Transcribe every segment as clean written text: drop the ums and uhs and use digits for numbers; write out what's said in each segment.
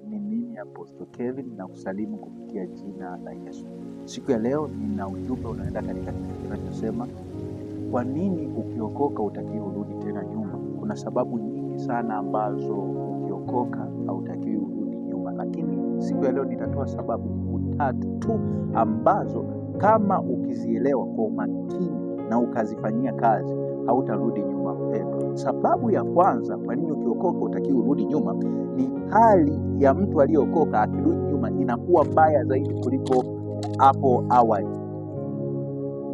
Ni mimi Apostle Kevin na kusalimu kupitia jina la Yesu. Siku ya leo nina ujumbe unaenda katika kitu kinachosema kwa nini ukiokoka hutakiwi urudi tena nyuma. Kuna sababu nyingi sana ambazo ukiokoka hautakiwi urudi nyuma, lakini siku ya leo nitatoa sababu tatu tu ambazo kama ukizielewa kwa umakini na ukazifanyia kazi hautarudi nyuma mpendwa. Sababu ya kwanza kwa nini ukiokoka hutakiwi urudi nyuma ni hali ya mtu aliyeokoka akirudi nyuma inakuwa mbaya zaidi kuliko hapo awali.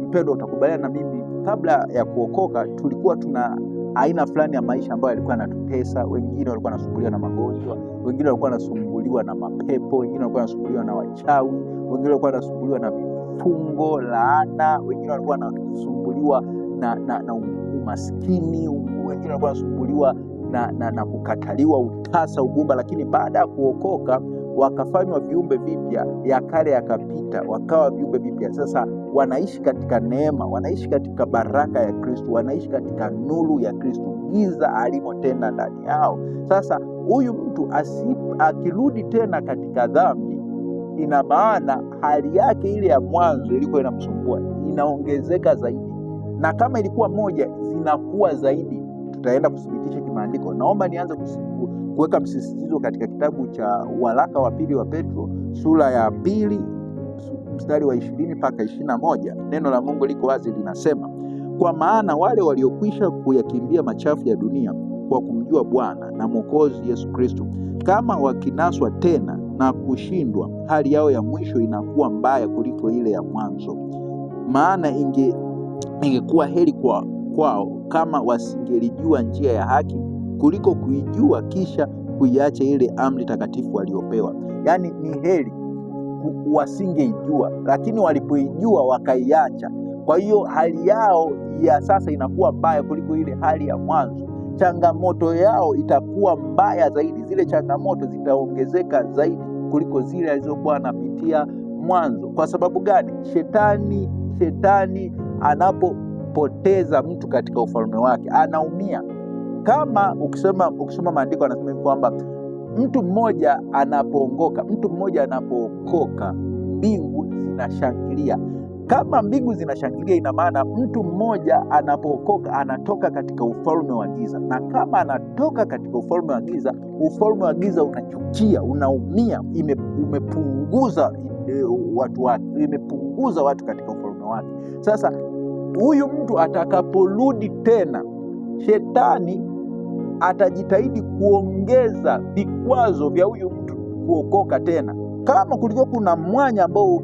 Mpendwa, utakubaliana na mimi, kabla ya kuokoka tulikuwa tuna aina fulani ya maisha ambayo yalikuwa yanatutesa. Wengine walikuwa wanasumbuliwa na magonjwa, wengine walikuwa wanasumbuliwa na mapepo, wengine walikuwa wanasumbuliwa na wachawi, wengine walikuwa wanasumbuliwa na vifungo, laana, wengine walikuwa wanasumbuliwa na umaskini, wengine walikuwa wanasumbuliwa na kukataliwa, utasa, ugumba. Lakini baada ya kuokoka wakafanywa viumbe vipya, ya kale yakapita, wakawa viumbe vipya. Sasa wanaishi katika neema, wanaishi katika baraka ya Kristo, wanaishi katika nuru ya Kristo, giza alimotenda ndani yao. Sasa huyu mtu akirudi tena katika dhambi, ina maana hali yake ile ya mwanzo ilikuwa inamsumbua inaongezeka zaidi, na kama ilikuwa moja zinakuwa zaidi. Tutaenda kuthibitisha kimaandiko. Naomba nianze kuweka msisitizo katika kitabu cha waraka wa pili wa Petro sura ya 2 mstari wa 20 mpaka 21. Neno la Mungu liko wazi, linasema, kwa maana wale waliokwisha kuyakimbia machafu ya dunia kwa kumjua Bwana na Mwokozi Yesu Kristo, kama wakinaswa tena na kushindwa, hali yao ya mwisho inakuwa mbaya kuliko ile ya mwanzo. Maana ingekuwa heri kwao kama wasingelijua njia ya haki kuliko kuijua kisha kuiacha ile amri takatifu waliopewa. Yaani ni heri wasingeijua, lakini walipoijua wakaiacha. Kwa hiyo hali yao ya sasa inakuwa mbaya kuliko ile hali ya mwanzo. Changamoto yao itakuwa mbaya zaidi, zile changamoto zitaongezeka zaidi kuliko zile alizokuwa anapitia mwanzo. Kwa sababu gani? Shetani anapopoteza mtu katika ufalme wake anaumia. Kama ukisoma maandiko anasema kwamba mtu mmoja anapookoka mbingu zinashangilia. Kama mbingu zinashangilia, ina maana mtu mmoja anapookoka anatoka katika ufalme wa giza, na kama anatoka katika ufalme wa giza, ufalme wa giza unachukia, unaumia, umepunguza watu wake, imepunguza watu katika ufalme wake. Sasa huyu mtu atakaporudi tena, shetani atajitahidi kuongeza vikwazo vya huyu mtu kuokoka tena. Kama kulikuwa kuna mwanya ambao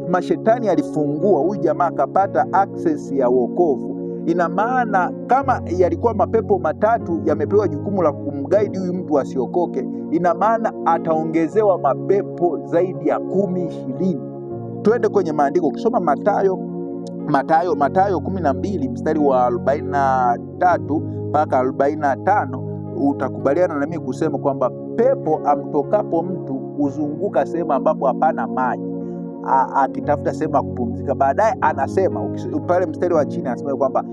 mashetani alifungua, huyu jamaa akapata access ya wokovu, ina maana kama yalikuwa mapepo matatu yamepewa jukumu la kumguide huyu mtu asiokoke, ina maana ataongezewa mapepo zaidi ya 10, 20. Twende kwenye maandiko. Ukisoma Mathayo 12 mstari wa 43 mpaka 45, utakubaliana na mimi kusema kwamba pepo amtokapo mtu huzunguka sehemu ambapo hapana maji, akitafuta sehemu ya kupumzika. Baadaye anasema pale mstari wa chini anasema kwamba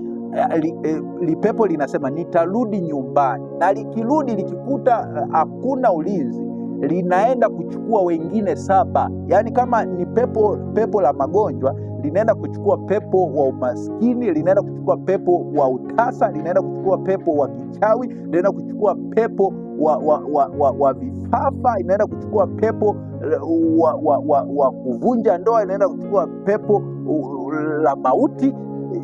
pepo linasema nitarudi nyumbani, na likirudi likikuta hakuna ulinzi, linaenda kuchukua wengine 7. Yaani kama ni pepo la magonjwa, linaenda kuchukua pepo wa umaskini, linaenda kuchukua pepo wa utasa, linaenda kuchukua pepo wa kichawi, linaenda kuchukua pepo wa vifafa, inaenda kuchukua pepo wa kuvunja ndoa, inaenda kuchukua pepo la mauti.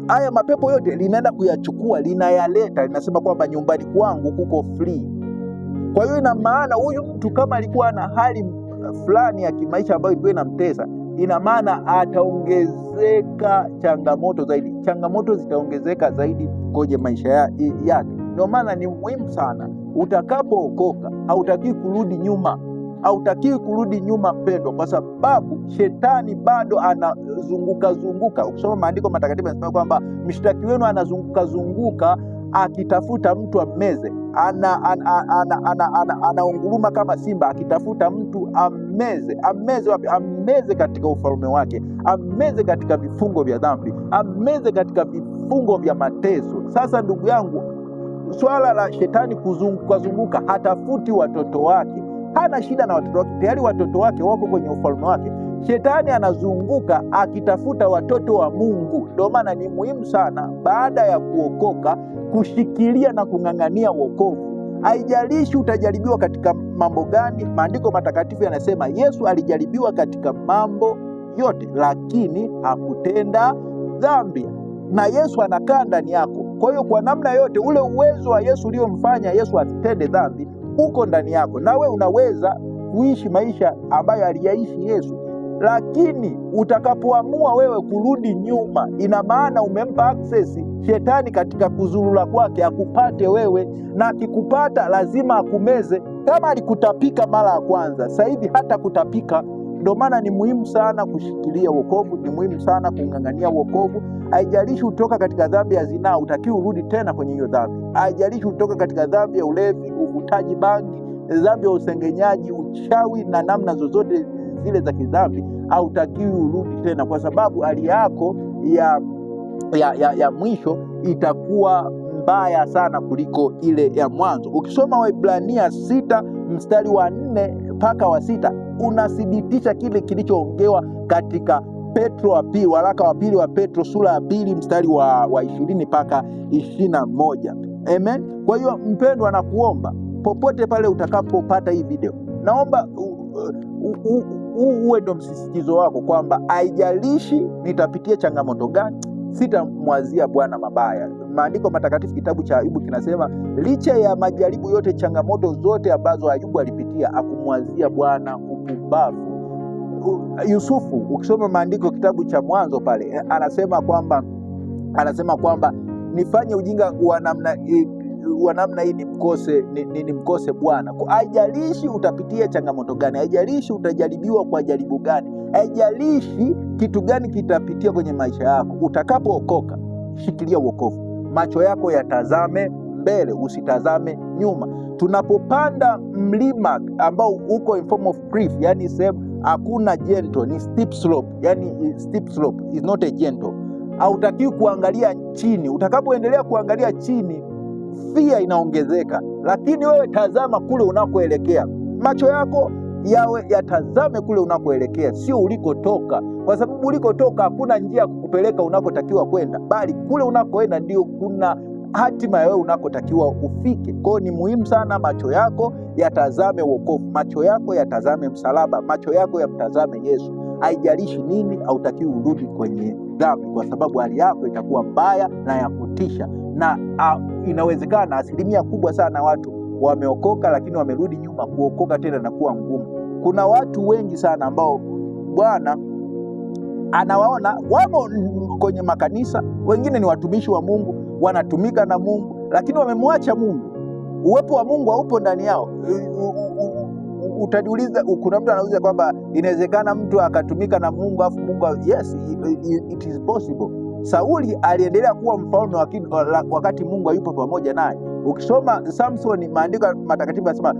Haya mapepo yote linaenda kuyachukua, linayaleta, linasema kwamba nyumbani kwangu kuko free. Kwa hiyo ina maana huyu mtu kama alikuwa na hali fulani ya kimaisha ambayo ilikuwa inamtesa, ina maana ataongezeka changamoto zaidi. Changamoto zitaongezeka zaidi kwenye maisha yake. Ndio maana ni muhimu sana utakapookoka hautakiwi kurudi nyuma. Hautakiwi kurudi nyuma mpendwa, kwa sababu shetani bado anazunguka. Ukisoma maandiko matakatifu yanasema kwamba mshtaki wenu anazunguka akitafuta mtu ammeze. Anaunguruma kama simba akitafuta mtu ammeze. Wapi? Ammeze katika ufalme wake, ammeze katika vifungo vya dhambi, ammeze katika vifungo vya mateso. Sasa ndugu yangu, swala la shetani kuzunguka hatafuti watoto wake, hana shida na watoto wake. Tayari watoto wake wako kwenye ufalme wake. Shetani anazunguka akitafuta watoto wa Mungu. Ndio maana ni muhimu sana baada ya kuokoka kushikilia na kung'ang'ania wokovu. Haijalishi utajaribiwa katika mambo gani. Maandiko matakatifu yanasema Yesu alijaribiwa katika mambo yote, lakini hakutenda dhambi, na Yesu anakaa ndani yako. Kwa hiyo kwa namna yote ule uwezo wa Yesu uliomfanya Yesu asitende dhambi uko ndani yako, nawe unaweza kuishi maisha ambayo aliyaishi Yesu. Lakini utakapoamua wewe kurudi nyuma, ina maana umempa access shetani katika kuzurura kwake akupate wewe, na akikupata lazima akumeze. Kama alikutapika mara ya kwanza, sasa hivi hata kutapika. Ndio maana ni muhimu sana kushikilia wokovu, ni muhimu sana kung'ang'ania wokovu. Haijalishi utoka katika dhambi ya zinaa, utakiwa urudi tena kwenye hiyo dhambi. Haijalishi utoka katika dhambi ya ulevi, uvutaji bangi, dhambi ya usengenyaji, uchawi na namna zozote zile za kidhambi, hautakiwi urudi tena, kwa sababu hali yako ya mwisho itakuwa mbaya sana kuliko ile ya mwanzo. Ukisoma Waebrania 6 mstari wa 4 mpaka wa 6 unathibitisha kile kilichoongewa katika Petro wa pili, waraka wa pili wa Petro sura ya 2 mstari wa 20 mpaka 21. Amen. Kwa hiyo mpendwa, nakuomba popote pale utakapopata hii video, naomba uwe ndo msisitizo wako kwamba haijalishi nitapitia changamoto gani, sitamwazia Bwana mabaya. Maandiko matakatifu kitabu cha Ayubu kinasema licha ya majaribu yote, changamoto zote ambazo Ayubu alipitia, akumwazia Bwana upumbavu. Yusufu, ukisoma maandiko kitabu cha Mwanzo pale, anasema kwamba nifanye ujinga wa namna hii nimkose Bwana. Haijalishi utapitia changamoto gani, haijalishi utajaribiwa kwa jaribu gani, haijalishi kitu gani kitapitia kwenye maisha yako, utakapookoka shikilia wokovu. Macho yako yatazame mbele, usitazame nyuma. Tunapopanda mlima ambao uko in form of cliff, yani sehemu hakuna gentle, ni steep slope, yani steep slope is not a gentle. Hautakiwi kuangalia chini. Utakapoendelea kuangalia chini, fear inaongezeka, lakini wewe tazama kule unakoelekea. Macho yako yawe yatazame kule unakoelekea, sio ulikotoka, kwa sababu ulikotoka hakuna njia ya kukupeleka unakotakiwa kwenda, bali kule unakoenda ndio kuna hatima ya wewe unakotakiwa ufike. Kwa hiyo ni muhimu sana macho yako yatazame wokovu, macho yako yatazame msalaba, macho yako yamtazame Yesu. Haijalishi nini, hautakiwi urudi kwenye dhambi, kwa sababu hali yako itakuwa mbaya na ya kutisha. Na inawezekana asilimia kubwa sana watu wameokoka lakini wamerudi nyuma, kuokoka tena na kuwa ngumu. Kuna watu wengi sana ambao Bwana anawaona wamo kwenye makanisa, wengine ni watumishi wa Mungu, wanatumika na Mungu, lakini wamemwacha Mungu. Uwepo wa Mungu haupo ndani yao. Utajiuliza, kuna mtu anauliza kwamba inawezekana mtu akatumika na Mungu afu Mungu, yes, it is possible. Sauli aliendelea kuwa mfalme wakati Mungu hayupo pamoja naye. Ukisoma Samson, maandiko matakatifu yanasema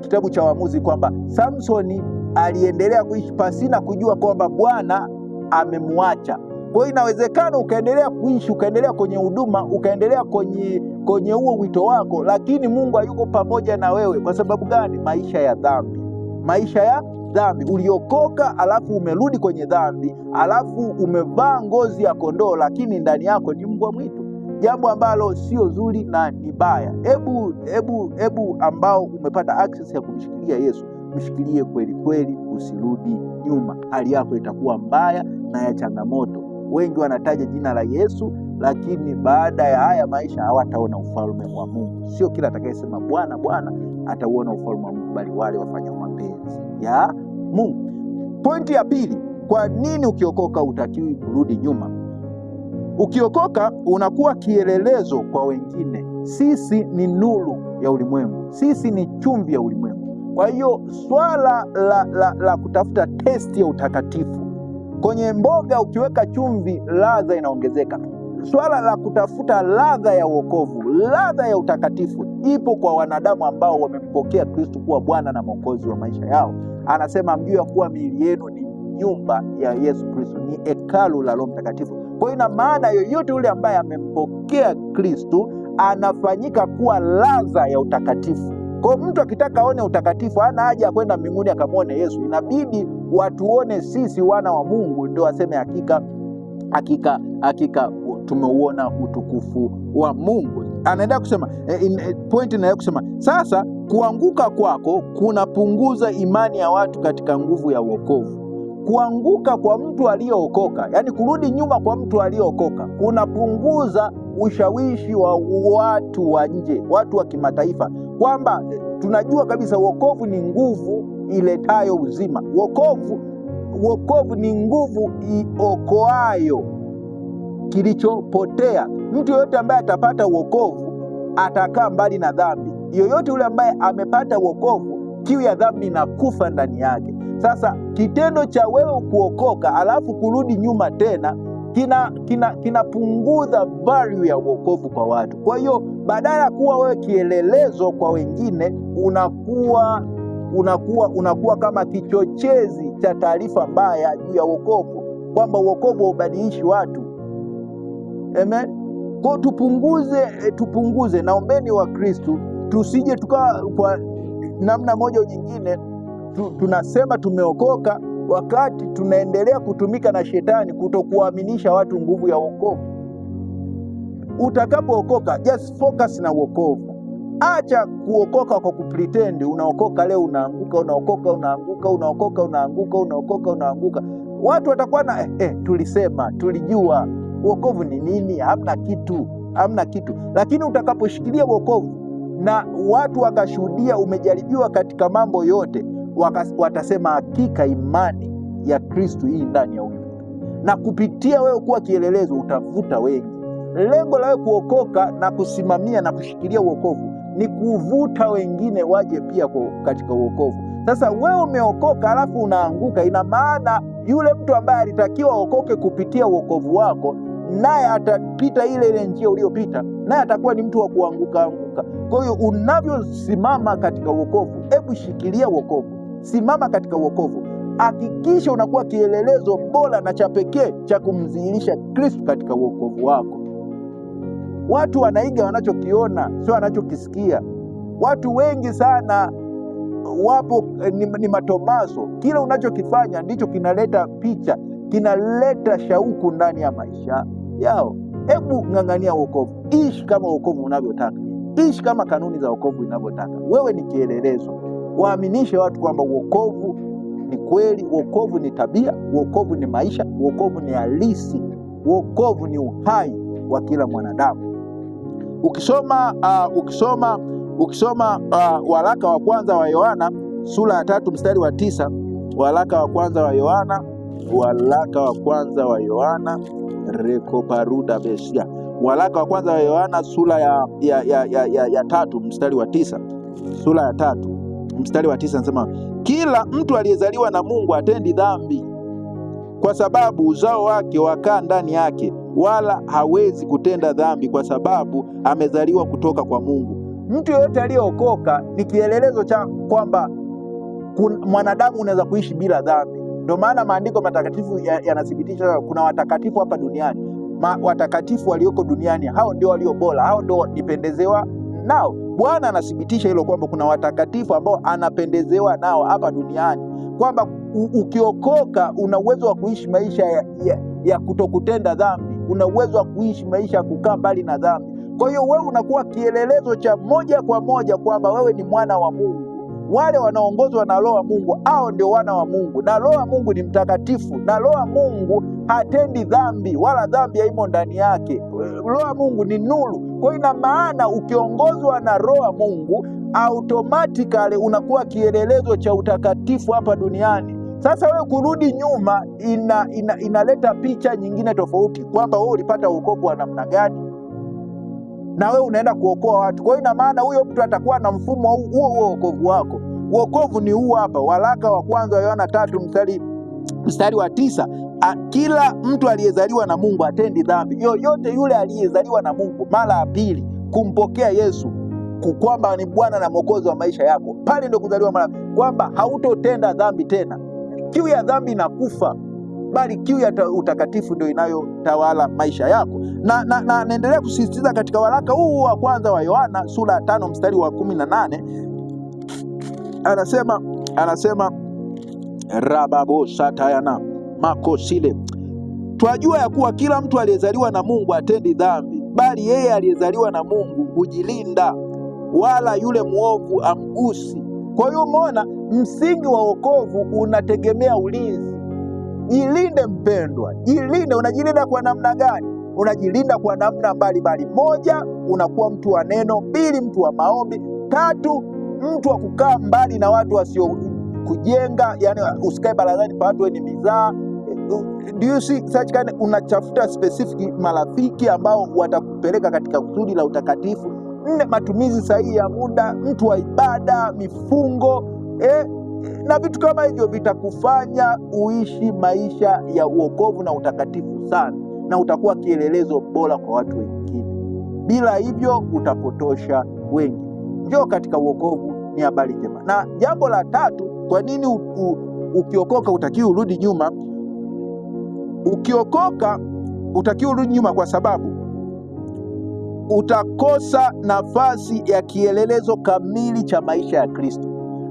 kitabu cha Waamuzi kwamba Samson aliendelea kuishi pasina kujua kwamba Bwana amemwacha. Kwa hiyo inawezekana ukaendelea kuishi, ukaendelea kwenye huduma, ukaendelea kwenye huo wito wako, lakini Mungu hayuko pamoja na wewe. Kwa sababu gani? Maisha ya dhambi. Maisha ya dhambi. Uliokoka alafu umerudi kwenye dhambi, alafu umevaa ngozi ya kondoo, lakini ndani yako ni mbwa mwitu, jambo ambalo sio zuri na ni baya. Hebu ambao umepata access ya kumshikilia Yesu, mshikilie kweli kweli, usirudi nyuma. Hali yako itakuwa mbaya na ya changamoto. Wengi wanataja jina la Yesu, lakini baada ya haya maisha hawataona ufalme wa Mungu. Sio kila atakayesema Bwana Bwana atauona ufalme wa Mungu, bali wale wafanya mapenzi ya Mungu. Pointi ya pili, kwa nini ukiokoka utakiwi kurudi nyuma? Ukiokoka unakuwa kielelezo kwa wengine. Sisi ni nuru ya ulimwengu, sisi ni chumvi ya ulimwengu. Kwa hiyo swala la kutafuta testi ya utakatifu kwenye mboga, ukiweka chumvi ladha inaongezeka. Swala la kutafuta ladha ya wokovu, ladha ya utakatifu ipo kwa wanadamu ambao wamempokea Kristo kuwa Bwana na Mwokozi wa maisha yao. Anasema mjue ya kuwa miili yenu ni nyumba ya Yesu Kristo, ni hekalu la Roho Mtakatifu. Kwa hiyo ina maana yoyote yule ambaye amempokea Kristo anafanyika kuwa ladha ya utakatifu. Kwa mtu akitaka aone utakatifu hana haja ya kwenda mbinguni akamwone Yesu. Inabidi watuone sisi wana wa Mungu ndio waseme hakika tumeuona utukufu wa Mungu. Anaendelea kusema point inayo kusema sasa kuanguka kwako kunapunguza imani ya watu katika nguvu ya wokovu. Kuanguka kwa mtu aliyeokoka, yani kurudi nyuma kwa mtu aliyeokoka, kunapunguza ushawishi wa watu wa nje, watu wa kimataifa, kwamba tunajua kabisa wokovu ni nguvu iletayo uzima. Wokovu ni nguvu iokoayo kilichopotea. Mtu yoyote ambaye atapata wokovu atakaa mbali na dhambi. Yoyote yule ambaye amepata wokovu, kiu ya dhambi inakufa ndani yake. Sasa kitendo cha wewe kuokoka alafu kurudi nyuma tena kinapunguza value ya wokovu kwa watu. Kwa hiyo badala ya kuwa wewe kielelezo kwa wengine, unakuwa kama kichochezi cha taarifa mbaya juu ya wokovu, kwamba wokovu haubadilishi watu. Amen. Kwa tupunguze, naombeni wa Kristo tusije kwa namna moja au nyingine tunasema tumeokoka wakati tunaendelea kutumika na shetani kutokuaminisha watu nguvu ya wokovu. Utakapookoka, just focus na wokovu. Acha kuokoka kwa kupretend. Unaokoka leo unaanguka, unaokoka unaanguka, unaokoka unaanguka, unaokoka unaanguka. Watu watakuwa na tulisema, tulijua wokovu ni nini? Hamna kitu. Lakini utakaposhikilia wokovu na watu wakashuhudia umejaribiwa katika mambo yote, watasema hakika imani ya Kristo hii ndani ya huyu. Na kupitia wewe kuwa kielelezo utavuta wengi. Lengo la wewe kuokoka na kusimamia na kushikilia wokovu ni kuvuta wengine waje pia katika wokovu. Sasa wewe umeokoka alafu unaanguka, ina maana yule mtu ambaye alitakiwa okoke kupitia wokovu wako, naye atapita ile njia uliyopita, naye atakuwa ni mtu wa kuanguka. Kwa hiyo unavyosimama katika wokovu, hebu shikilia wokovu, simama katika wokovu, hakikisha unakuwa kielelezo bora na cha pekee cha kumdhihirisha Kristo katika wokovu wako. Watu wanaiga wanachokiona, sio wanachokisikia. Watu wengi sana wapo ni matomaso. Kile unachokifanya ndicho kinaleta picha, kinaleta shauku ndani ya maisha yao. Hebu ng'ang'ania wokovu, ishi kama wokovu unavyotaka, ishi kama kanuni za wokovu inavyotaka. Wewe ni kielelezo, waaminishe watu kwamba wokovu ni kweli, wokovu ni tabia, wokovu ni maisha, wokovu ni halisi, wokovu ni uhai wa kila mwanadamu. Ukisoma waraka wa kwanza wa Yohana sura ya 3 mstari wa 9, waraka wa kwanza wa Yohana rekoparuda besia, waraka wa kwanza wa Yohana sura ya 3 mstari wa 9, sura ya 3 mstari wa 9 nasema, kila mtu aliyezaliwa na Mungu hatendi dhambi, kwa sababu uzao wake wakaa ndani yake, wala hawezi kutenda dhambi kwa sababu amezaliwa kutoka kwa Mungu. Mtu yeyote aliyeokoka ni kielelezo cha kwamba mwanadamu unaweza kuishi bila dhambi. Ndio maana maandiko matakatifu yanathibitisha kuna watakatifu hapa duniani. Watakatifu walioko duniani, hao ndio walio bora, hao ndio nipendezewa nao. Bwana anathibitisha hilo kwamba kuna watakatifu ambao anapendezewa nao hapa duniani, kwamba ukiokoka una uwezo wa kuishi maisha ya kutokutenda dhambi, una uwezo wa kuishi maisha ya kukaa mbali na dhambi. Kwa hiyo wewe unakuwa kielelezo cha moja kwa moja kwamba wewe ni mwana wa Mungu. Wale wanaongozwa na Roho wa Mungu, hao ndio wana wa Mungu, na Roho wa Mungu ni mtakatifu, na Roho wa Mungu hatendi dhambi, wala dhambi haimo ndani yake. Roho wa Mungu ni nuru. Kwa hiyo ina maana ukiongozwa na Roho wa Mungu, automatically unakuwa kielelezo cha utakatifu hapa duniani. Sasa wewe kurudi nyuma inaleta picha nyingine tofauti, kwamba wewe ulipata wokovu wa namna gani na wewe unaenda kuokoa watu. Kwa hiyo ina maana huyo mtu atakuwa na mfumo huo wokovu wako. Wokovu ni huu hapa, waraka wa kwanza wa Yohana 3 mstari wa 9, kila mtu aliyezaliwa na Mungu hatendi dhambi. Yoyote yule aliyezaliwa na Mungu mara ya pili, kumpokea Yesu kwamba ni Bwana na Mwokozi wa maisha yako, pale ndio kuzaliwa mara, kwamba hautotenda dhambi tena. Kiu ya dhambi inakufa, bali kiu ya utakatifu ndio inayotawala maisha yako. Na naendelea kusisitiza katika waraka huu wa kwanza wa Yohana sura ya 5 mstari wa 18, anasema rababo satayana makosile, twajua ya kuwa kila mtu aliyezaliwa na Mungu atendi dhambi, bali yeye aliyezaliwa na Mungu hujilinda, wala yule mwovu amgusi. Kwa hiyo umeona, msingi wa wokovu unategemea ulinzi. Jilinde mpendwa, jilinde. Unajilinda kwa namna gani? Unajilinda kwa namna mbalimbali. Moja, unakuwa mtu wa neno. Pili, mtu wa maombi. Tatu, mtu wa kukaa mbali na watu wasio kujenga, yani usikae barazani pa watu wenye mizaa. Do you see such kind? Unachafuta specific marafiki ambao watakupeleka katika kusudi la utakatifu. Nne, matumizi sahihi ya muda, mtu wa ibada, mifungo, na vitu kama hivyo vitakufanya uishi maisha ya uokovu na utakatifu sana, na utakuwa kielelezo bora kwa watu wengine. Bila hivyo utapotosha wengi. Njoo katika uokovu ni habari njema. Na jambo la tatu, kwa nini ukiokoka utakiwa urudi nyuma? Ukiokoka utakiwa urudi nyuma kwa sababu utakosa nafasi ya kielelezo kamili cha maisha ya Kristo.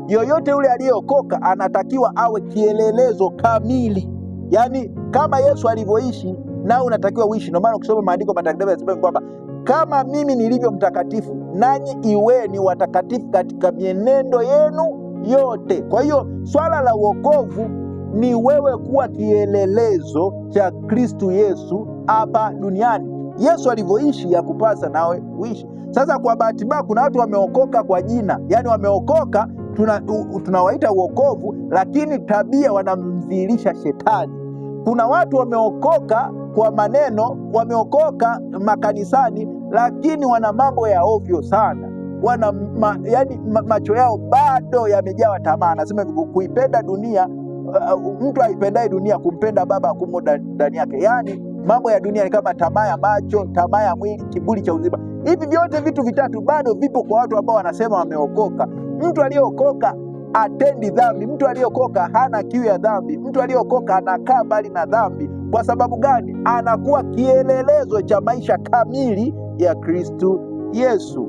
Yoyote yule aliyeokoka anatakiwa awe kielelezo kamili, yaani kama Yesu alivyoishi na unatakiwa uishi. Ndio maana ukisoma maandiko matakatifu yanasema kwamba kama mimi nilivyo mtakatifu, nanyi iweni watakatifu katika mienendo yenu yote. Kwa hiyo swala la wokovu ni wewe kuwa kielelezo cha Kristo Yesu hapa duniani. Yesu alivyoishi ya kupasa nawe uishi. Sasa kwa bahati mbaya kuna watu wameokoka kwa jina, yani wameokoka, tunawaita uokovu, lakini tabia wanamdhihirisha shetani. Kuna watu wameokoka kwa maneno, wameokoka makanisani, lakini wana mambo ya ovyo sana. Macho yao bado yamejawa tamaa. Anasema kuipenda dunia, mtu aipendaye dunia kumpenda Baba hakumo ndani yake. Yani mambo ya dunia ni kama tamaa ya macho, tamaa ya mwili, kiburi cha uzima. Hivi vyote vitu vitatu bado vipo kwa watu ambao wanasema wameokoka. Mtu aliyeokoka atendi dhambi. Mtu aliyeokoka hana kiu ya dhambi. Mtu aliyeokoka anakaa mbali na dhambi. Kwa sababu gani? Anakuwa kielelezo cha maisha kamili ya Kristo Yesu.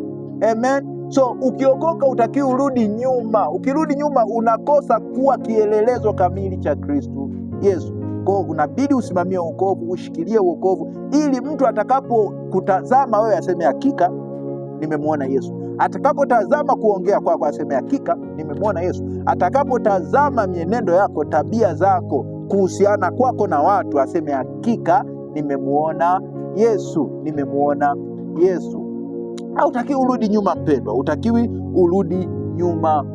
Amen. So ukiokoka utakiwa urudi nyuma. Ukirudi nyuma unakosa kuwa kielelezo kamili cha Kristo Yesu. Kwa unabidi usimamie wokovu, ushikilie wokovu, ili mtu atakapo kutazama wewe aseme hakika nimemwona Yesu. Atakapotazama kuongea kwako aseme hakika nimemwona Yesu. Atakapotazama mienendo yako, tabia zako, kuhusiana kwako na watu aseme hakika nimemwona Yesu, nimemwona Yesu. Hautakiwi urudi nyuma mpendwa, utakiwi urudi nyuma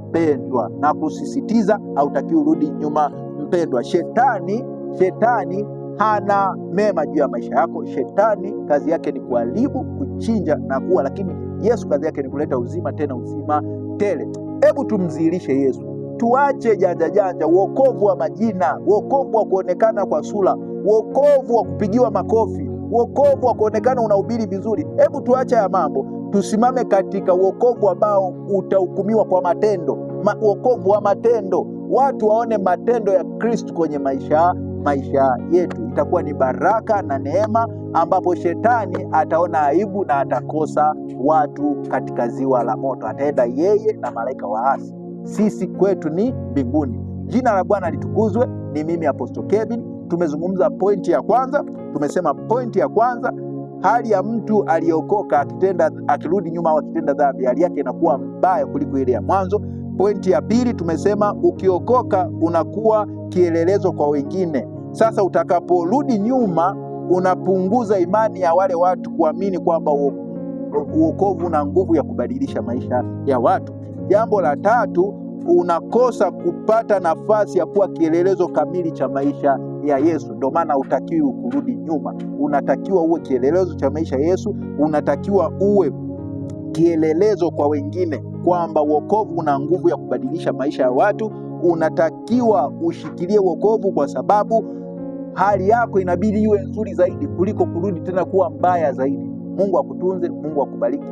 mpendwa, na kusisitiza hautakiwi urudi nyuma mpendwa. Shetani hana mema juu ya maisha yako. Shetani kazi yake ni kuharibu, kuchinja na kuua, lakini Yesu kazi yake ni kuleta uzima, tena uzima tele. Hebu tumdhihirishe Yesu. Tuache janja, wokovu wa majina, wokovu wa kuonekana kwa sura, wokovu wa kupigiwa makofi, wokovu wa kuonekana unahubiri vizuri. Hebu tuache ya mambo, tusimame katika wokovu ambao utahukumiwa kwa matendo. Wokovu wa matendo, watu waone matendo ya Kristo kwenye maisha yetu. Itakuwa ni baraka na neema, ambapo shetani ataona aibu na atakosa watu katika ziwa la moto. Ataenda yeye na malaika waasi. Sisi kwetu ni mbinguni. Jina la Bwana litukuzwe. Ni mimi Apostle Kevin. Tumezungumza pointi ya kwanza. Tumesema pointi ya kwanza, hali ya mtu aliyeokoka akirudi nyuma au akitenda dhambi, hali yake inakuwa mbaya kuliko ile ya mwanzo. Pointi ya pili tumesema ukiokoka unakuwa kielelezo kwa wengine. Sasa utakaporudi nyuma unapunguza imani ya wale watu kuamini kwamba uokovu una nguvu ya kubadilisha maisha ya watu. Jambo la tatu, unakosa kupata nafasi ya kuwa kielelezo kamili cha maisha ya Yesu. Ndio maana hutakiwi kurudi nyuma. Unatakiwa uwe kielelezo cha maisha ya Yesu. Unatakiwa uwe kielelezo kwa wengine kwamba wokovu una nguvu ya kubadilisha maisha ya watu. Unatakiwa ushikilie wokovu, kwa sababu hali yako inabidi iwe nzuri zaidi kuliko kurudi tena kuwa mbaya zaidi. Mungu akutunze, Mungu akubariki.